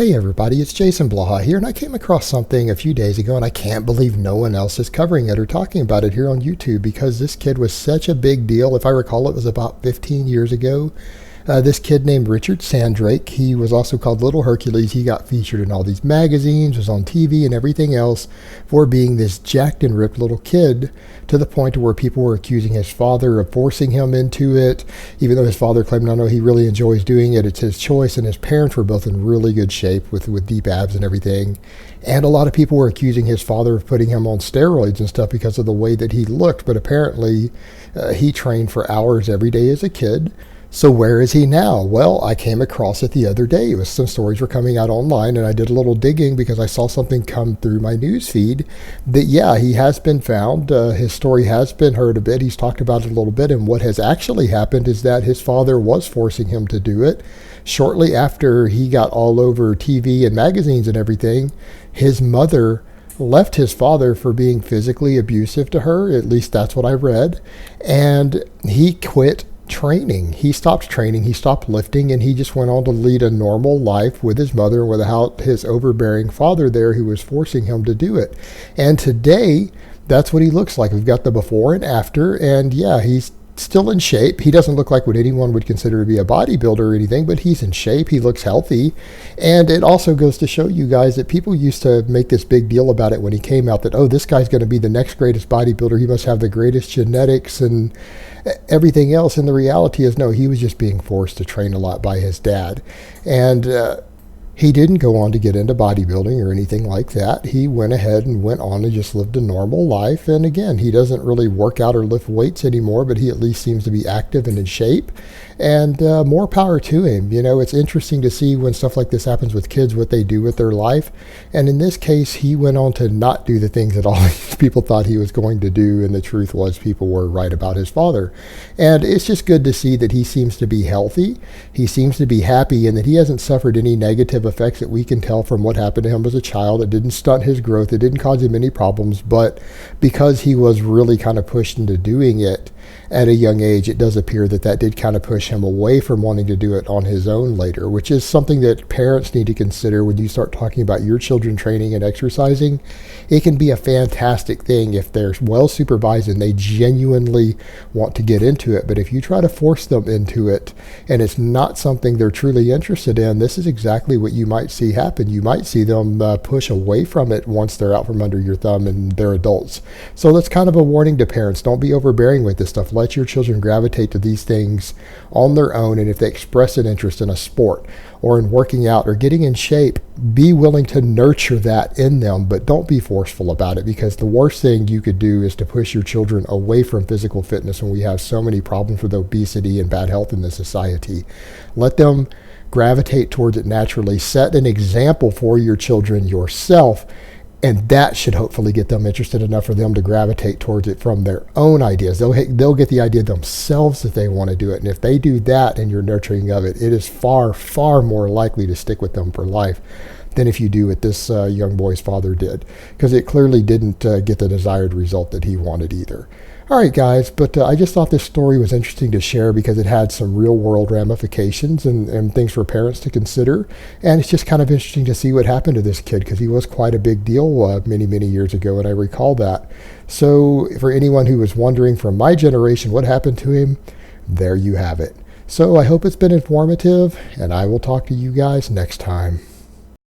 Hey everybody, it's Jason Blaha here, and I came across something a few days ago, and I can't believe no one else is covering it or talking about it here on YouTube, because this kid was such a big deal. If I recall, it was about 15 years ago. This kid named Richard Sandrak, he was also called Little Hercules. He got featured in all these magazines, was on TV and everything else for being this jacked and ripped little kid, to the point where people were accusing his father of forcing him into it, even though his father claimed, no, he really enjoys doing it. It's his choice, and his parents were both in really good shape with deep abs and everything. And a lot of people were accusing his father of putting him on steroids and stuff because of the way that he looked, but apparently he trained for hours every day as a kid. So where is he now? Well, I came across it the other day. It was some stories were coming out online, and I did a little digging because I saw something come through my news feed that, yeah, he has been found. His story has been heard a bit. He's talked about it a little bit, and what has actually happened is that his father was forcing him to do it. Shortly after he got all over TV and magazines and everything, his mother left his father for being physically abusive to her. At least that's what I read. And he quit training. He stopped training, he stopped lifting, and he just went on to lead a normal life with his mother without his overbearing father there who was forcing him to do it. And today, that's what he looks like. We've got the before and after, and yeah, he's still in shape. He doesn't look like what anyone would consider to be a bodybuilder or anything, but he's in shape. He looks healthy. And it also goes to show you guys that people used to make this big deal about it when he came out, that, oh, this guy's going to be the next greatest bodybuilder. He must have the greatest genetics and everything else. And the reality is, no, he was just being forced to train a lot by his dad. And he didn't go on to get into bodybuilding or anything like that. He went ahead and went on and just lived a normal life. And again, he doesn't really work out or lift weights anymore, but he at least seems to be active and in shape. And more power to him. You know, it's interesting to see when stuff like this happens with kids, what they do with their life. And in this case, he went on to not do the things that all these people thought he was going to do. And the truth was, people were right about his father. And it's just good to see that he seems to be healthy. He seems to be happy, and that he hasn't suffered any negative effects that we can tell from what happened to him as a child. It didn't stunt his growth. It didn't cause him any problems. But because he was really kind of pushed into doing it at a young age, it does appear that that did kind of push him away from wanting to do it on his own later, which is something that parents need to consider when you start talking about your children training and exercising. It can be a fantastic thing if they're well supervised and they genuinely want to get into it. But if you try to force them into it and it's not something they're truly interested in, this is exactly what you might see happen. You might see them push away from it once they're out from under your thumb and they're adults. So that's kind of a warning to parents. Don't be overbearing with this stuff. Let your children gravitate to these things on their own, and if they express an interest in a sport or in working out or getting in shape, be willing to nurture that in them, but don't be forceful about it, because the worst thing you could do is to push your children away from physical fitness when we have so many problems with obesity and bad health in this society. Let them gravitate towards it naturally. Set an example for your children yourself, and that should hopefully get them interested enough for them to gravitate towards it from their own ideas. They'll get the idea themselves that they want to do it. And if they do that and you're nurturing of it, it is far, far more likely to stick with them for life than if you do what this young boy's father did. Because it clearly didn't get the desired result that he wanted either. All right, guys, but I just thought this story was interesting to share because it had some real-world ramifications and things for parents to consider. And it's just kind of interesting to see what happened to this kid, because he was quite a big deal many, many years ago, and I recall that. So for anyone who was wondering from my generation what happened to him, there you have it. So I hope it's been informative, and I will talk to you guys next time.